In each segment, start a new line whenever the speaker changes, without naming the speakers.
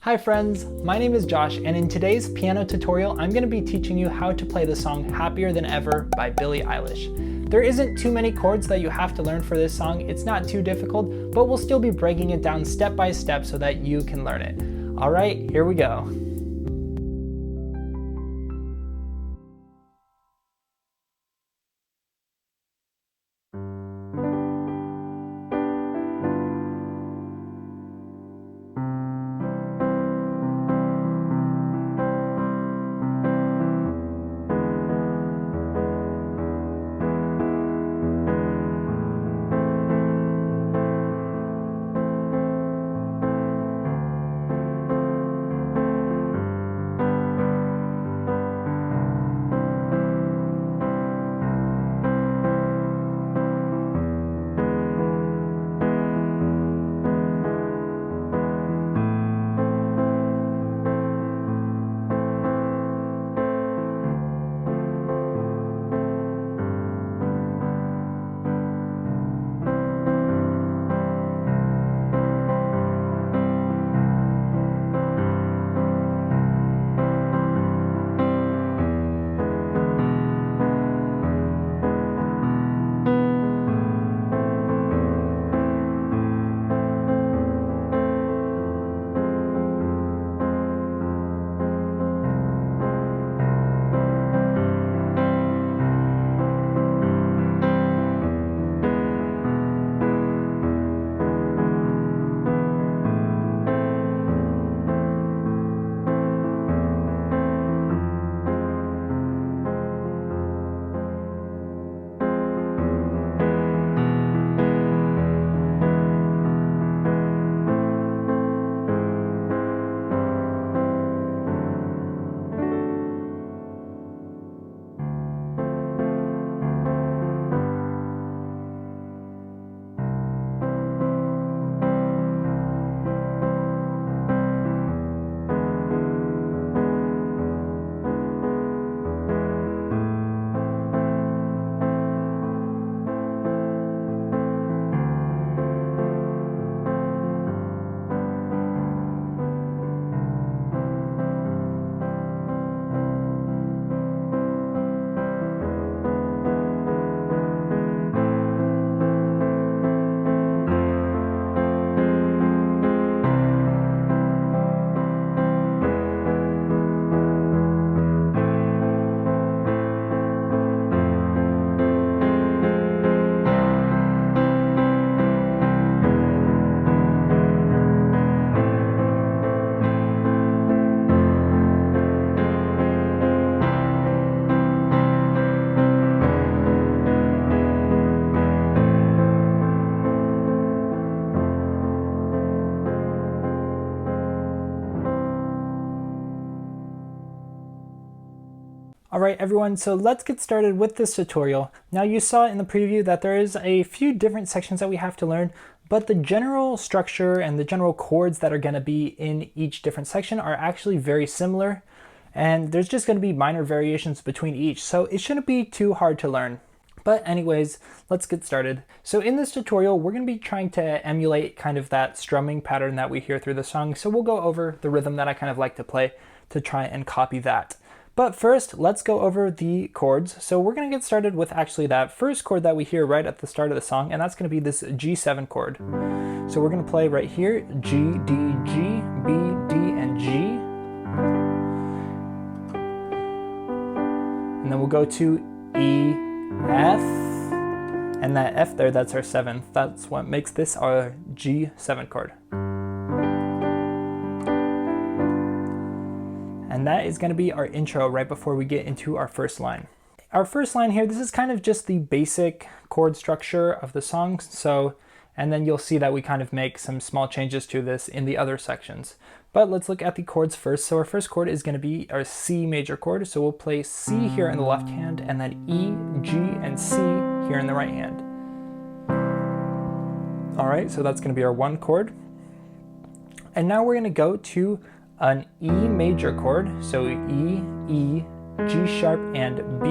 Hi friends, my name is Josh, and in today's piano tutorial, I'm going to be teaching you how to play the song Happier Than Ever by Billie Eilish. There isn't too many chords that you have to learn for this song, it's not too difficult, but we'll still be breaking it down step by step so that you can learn it. Alright, here we go. Alright everyone, so let's get started with this tutorial. Now you saw in the preview that there is a few different sections that we have to learn, but the general structure and the general chords that are going to be in each different section are actually very similar, and there's just going to be minor variations between each, so it shouldn't be too hard to learn. But anyways, let's get started. So in this tutorial, we're going to be trying to emulate kind of that strumming pattern that we hear through the song, so we'll go over the rhythm that I kind of like to play to try and copy that. But first, let's go over the chords. So we're going to get started with actually that first chord that we hear right at the start of the song, and that's going to be this G7 chord. So we're going to play right here, G, D, G, B, D, and G. And then we'll go to E, F, and that F there, that's our 7th. That's what makes this our G7 chord. And that is going to be our intro right before we get into our first line. Our first line here, this is kind of just the basic chord structure of the song. And then you'll see that we kind of make some small changes to this in the other sections. But let's look at the chords first. So our first chord is going to be our C major chord. So we'll play C here in the left hand, and then E, G, and C here in the right hand. All right, so that's going to be our one chord. And now we're going to go to an E major chord, so E, E, G sharp, and B.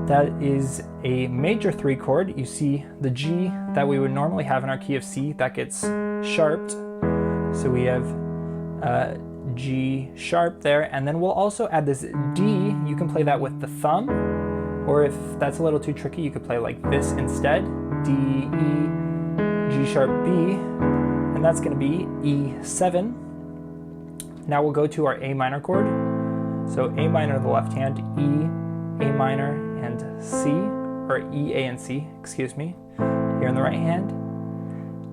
That is a major 3 chord. You see the G that we would normally have in our key of C, that gets sharped. So we have G sharp there, and then we'll also add this D. You can play that with the thumb, or if that's a little too tricky, you could play like this instead. D, E, G sharp, B, and that's going to be E7. Now we'll go to our A minor chord. So A minor in the left hand, E, A minor, and C, or E, A, and C, excuse me, here in the right hand.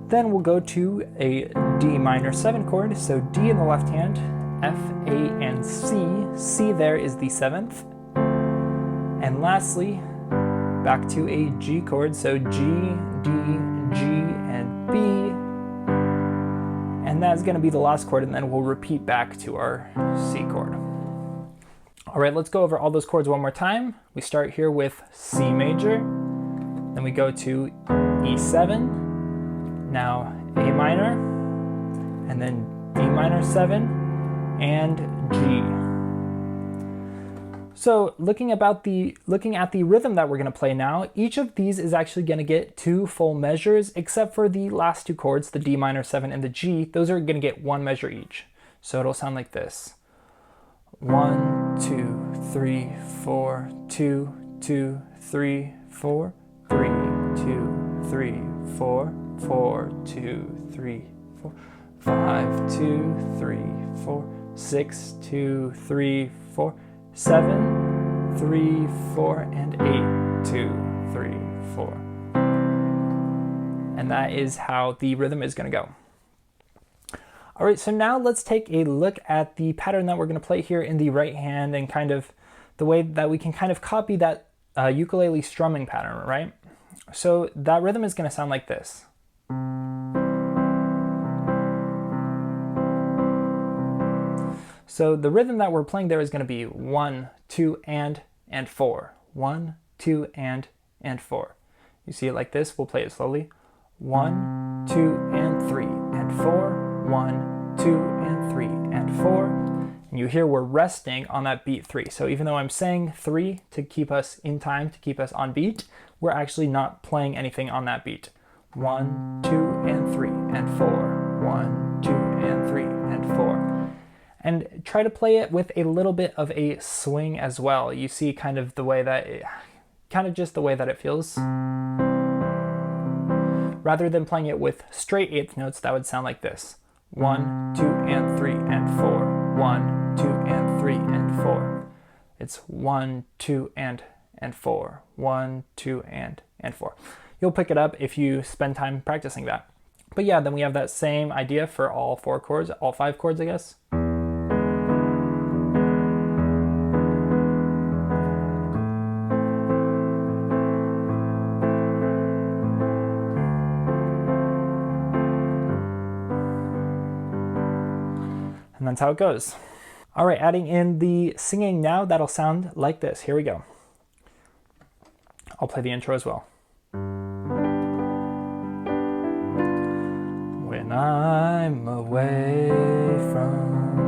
Then we'll go to a D minor 7 chord, so D in the left hand, F, A, and C. C there is the 7th. And lastly, back to a G chord, so G, D, G, and B. And that's going to be the last chord, and then we'll repeat back to our C chord. All right, let's go over all those chords one more time. We start here with C major, then we go to E7, now A minor, and then D minor 7, and G. So looking at the rhythm that we're going to play now, each of these is actually going to get 2 full measures, except for the last 2 chords, the D minor 7 and the G. Those are going to get 1 measure each. So it'll sound like this. 1, 2, 3, 4, 2, 2, 3, 4, 3, 2, 3, 4, 4, 2, 3, 4, 5, 2, 3, 4, 6, 2, 3, 4, 7, 3, 4, and 8, 2, 3, 4. And that is how the rhythm is going to go. All right, so now let's take a look at the pattern that we're going to play here in the right hand and kind of the way that we can kind of copy that ukulele strumming pattern, right? So that rhythm is going to sound like this. So the rhythm that we're playing there is going to be 1, 2, and 4. 1, 2, and 4. You see it like this? We'll play it slowly. 1, 2, and 3, and 4. 1, 2, and 3, and 4. And you hear we're resting on that beat 3. So even though I'm saying 3 to keep us in time, to keep us on beat, we're actually not playing anything on that beat. 1, 2, and 3, and 4. 1, 2, and 3, and 4. And try to play it with a little bit of a swing as well. You see kind of the way that it, just the way that it feels. Rather than playing it with straight 8th notes, that would sound like this. 1, 2, and 3, and 4. 1, 2, and 3, and 4. It's 1, 2, and 4. 1, 2, and 4. You'll pick it up if you spend time practicing that. But yeah, then we have that same idea for all 4 chords, all 5 chords, I guess. And that's how it goes. All right, adding in the singing now, that'll sound like this. Here we go. I'll play the intro as well. When I'm away from you,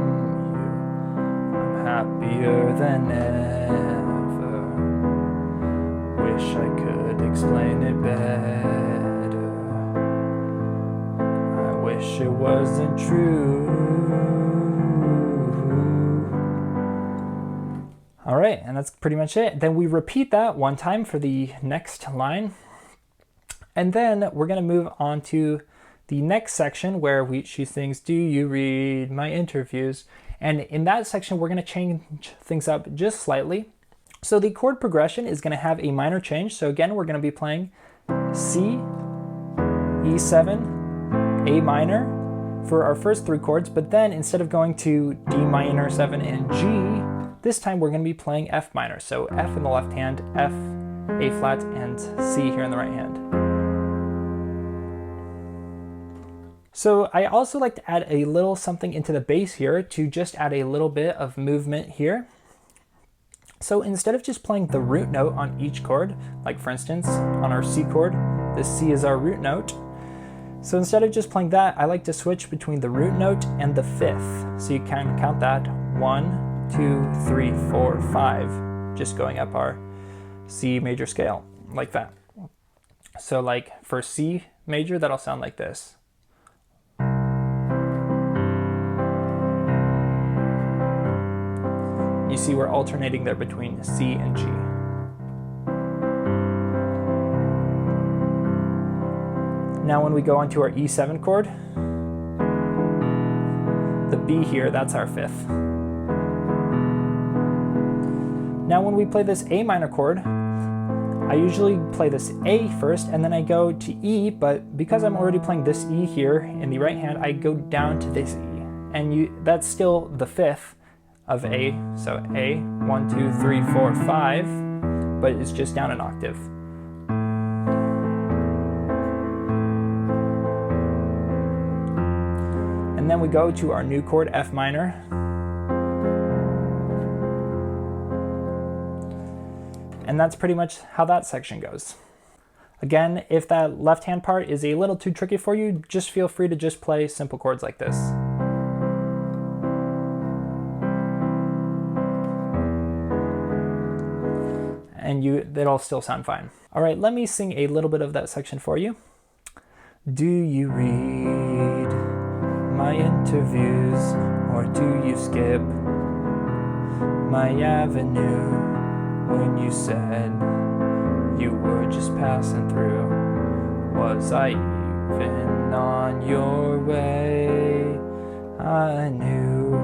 I'm happier than ever. Wish I could explain it better. I wish it wasn't true. All right, and that's pretty much it. Then we repeat that 1 time for the next line. And then we're gonna move on to the next section where she sings, "Do you read my interviews?" And in that section, we're gonna change things up just slightly. So the chord progression is gonna have a minor change. So again, we're gonna be playing C, E7, A minor for our first 3 chords, but then instead of going to D minor 7 and G, this time we're going to be playing F minor. So F in the left hand, F, A flat, and C here in the right hand. So I also like to add a little something into the bass here to just add a little bit of movement here. So instead of just playing the root note on each chord, like for instance, on our C chord, the C is our root note. So instead of just playing that, I like to switch between the root note and the 5th. So you can count that 1, 2, 3, 4, 5, just going up our C major scale, like that. So like for C major, that'll sound like this. you see we're alternating there between C and G. Now when we go onto our E7 chord, the B here, that's our fifth. Now when we play this A minor chord, I usually play this A first and then I go to E, but because I'm already playing this E here in the right hand, I go down to this E. And that's still the fifth of A, so A, 1, 2, 3, 4, 5, but it's just down an octave. And then we go to our new chord, F minor. And that's pretty much how that section goes. Again, if that left hand part is a little too tricky for you, just feel free to just play simple chords like this. And it'll still sound fine. All right, let me sing a little bit of that section for you. Do you read my interviews, or do you skip my avenue when you said you were just passing through? Was I even on your way? I knew.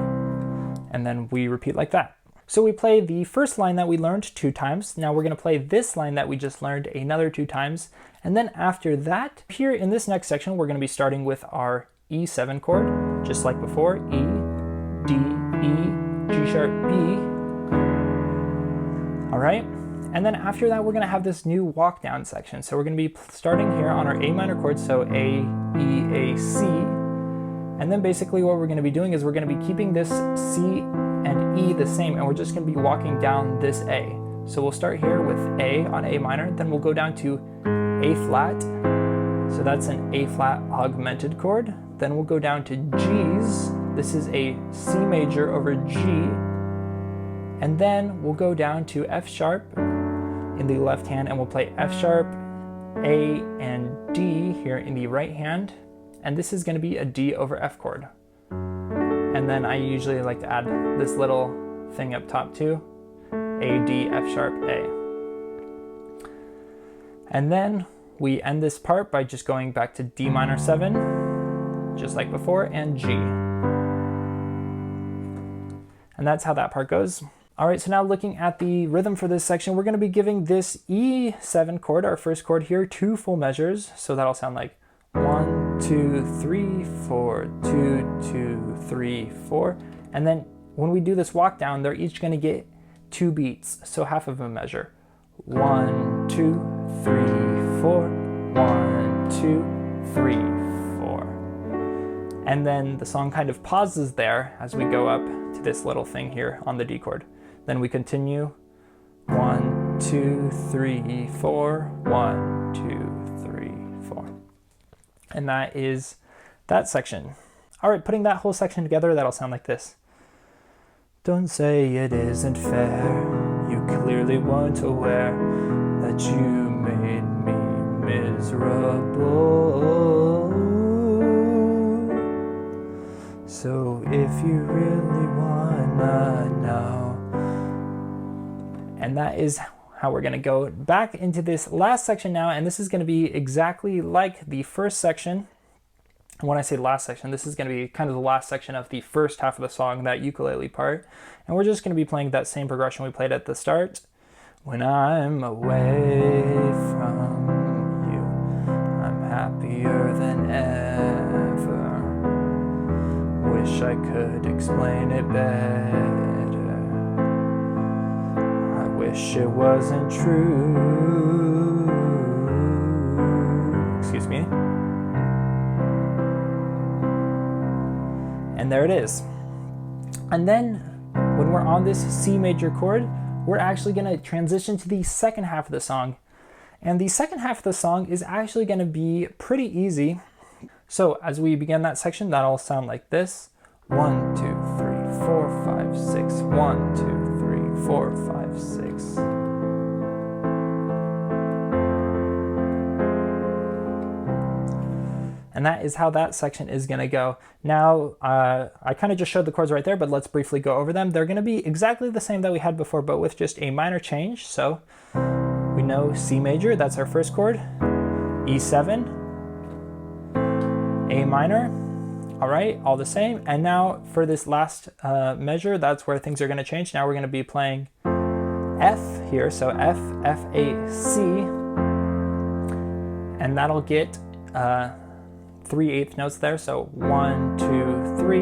And then we repeat like that. So we play the first line that we learned 2 times. Now we're going to play this line that we just learned another 2 times. And then after that, here in this next section, we're going to be starting with our E7 chord, just like before. E, D, E, G sharp, B. All right. And then after that, we're going to have this new walk down section. So we're going to be starting here on our A minor chord, so A, E, A, C. And then basically what we're going to be doing is we're going to be keeping this C and E the same, and we're just going to be walking down this A. So we'll start here with A on A minor, then we'll go down to A flat. So that's an A flat augmented chord. Then we'll go down to G's. This is a C major over G. And then we'll go down to F sharp in the left hand, and we'll play F sharp, A, and D here in the right hand. And this is going to be a D over F chord. And then I usually like to add this little thing up top too, A, D, F sharp, A. And then we end this part by just going back to D minor 7, just like before, and G. And that's how that part goes. All right, so now looking at the rhythm for this section, we're going to be giving this E7 chord, our first chord here, 2 full measures. So that'll sound like 1, 2, 3, 4, 2, 2, 3, 4. And then when we do this walk down, they're each going to get 2 beats, so half of a measure. 1, 2, 3, 4. 1, 2, 3, 4. And then the song kind of pauses there as we go up to this little thing here on the D chord. Then we continue. 1, 2, 3, 4. 1, 2, 3, 4. And that is that section. All right, putting that whole section together, that'll sound like this. Don't say it isn't fair. You clearly weren't aware that you made me miserable. So if you really wanna know. And that is how we're gonna go back into this last section now, and this is gonna be exactly like the first section. And when I say last section, this is gonna be kind of the last section of the first half of the song, that ukulele part. And we're just gonna be playing that same progression we played at the start. When I'm away from you, I'm happier than ever. Wish I could explain it better. Wish it wasn't true. Excuse me. And there it is. And then when we're on this C major chord, we're actually going to transition to the second half of the song. And the second half of the song is actually going to be pretty easy. So as we begin that section, that'll sound like this. 1, 2, 3, 4, 5, 6. 1, 2, 3, 4, 5, 6. And that is how that section is going to go. Now, I kind of just showed the chords right there, but let's briefly go over them. They're going to be exactly the same that we had before, but with just a minor change. So we know C major, that's our first chord, E7, A minor, all right, all the same. And now for this last measure, that's where things are going to change. Now we're going to be playing F here, so F, F, A, C, and that'll get 3/8 notes there, so 1, 2, 3,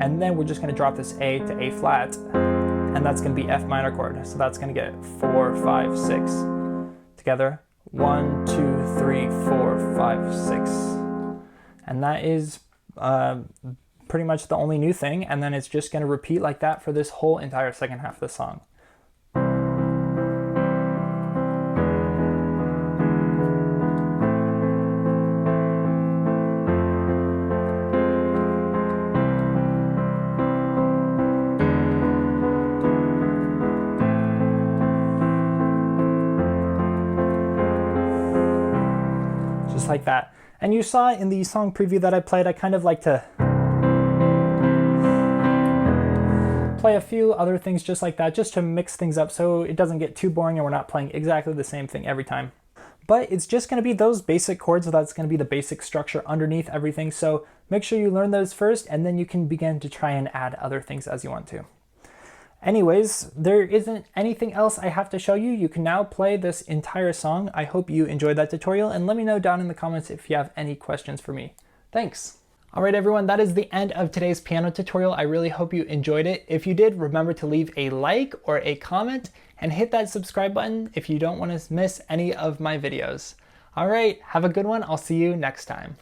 and then we're just going to drop this A to A flat, and that's going to be F minor chord. So that's going to get 4, 5, 6 together. 1, 2, 3, 4, 5, 6, and that is pretty much the only new thing. And then it's just going to repeat like that for this whole entire second half of the song. Like that. And you saw in the song preview that I played, I kind of like to play a few other things just like that, just to mix things up so it doesn't get too boring and we're not playing exactly the same thing every time. But it's just going to be those basic chords, so that's going to be the basic structure underneath everything. So make sure you learn those first, and then you can begin to try and add other things as you want to. Anyways, there isn't anything else I have to show you. You can now play this entire song. I hope you enjoyed that tutorial, and let me know down in the comments if you have any questions for me. Thanks. All right, everyone, that is the end of today's piano tutorial. I really hope you enjoyed it. If you did, remember to leave a like or a comment and hit that subscribe button if you don't want to miss any of my videos. All right, have a good one. I'll see you next time.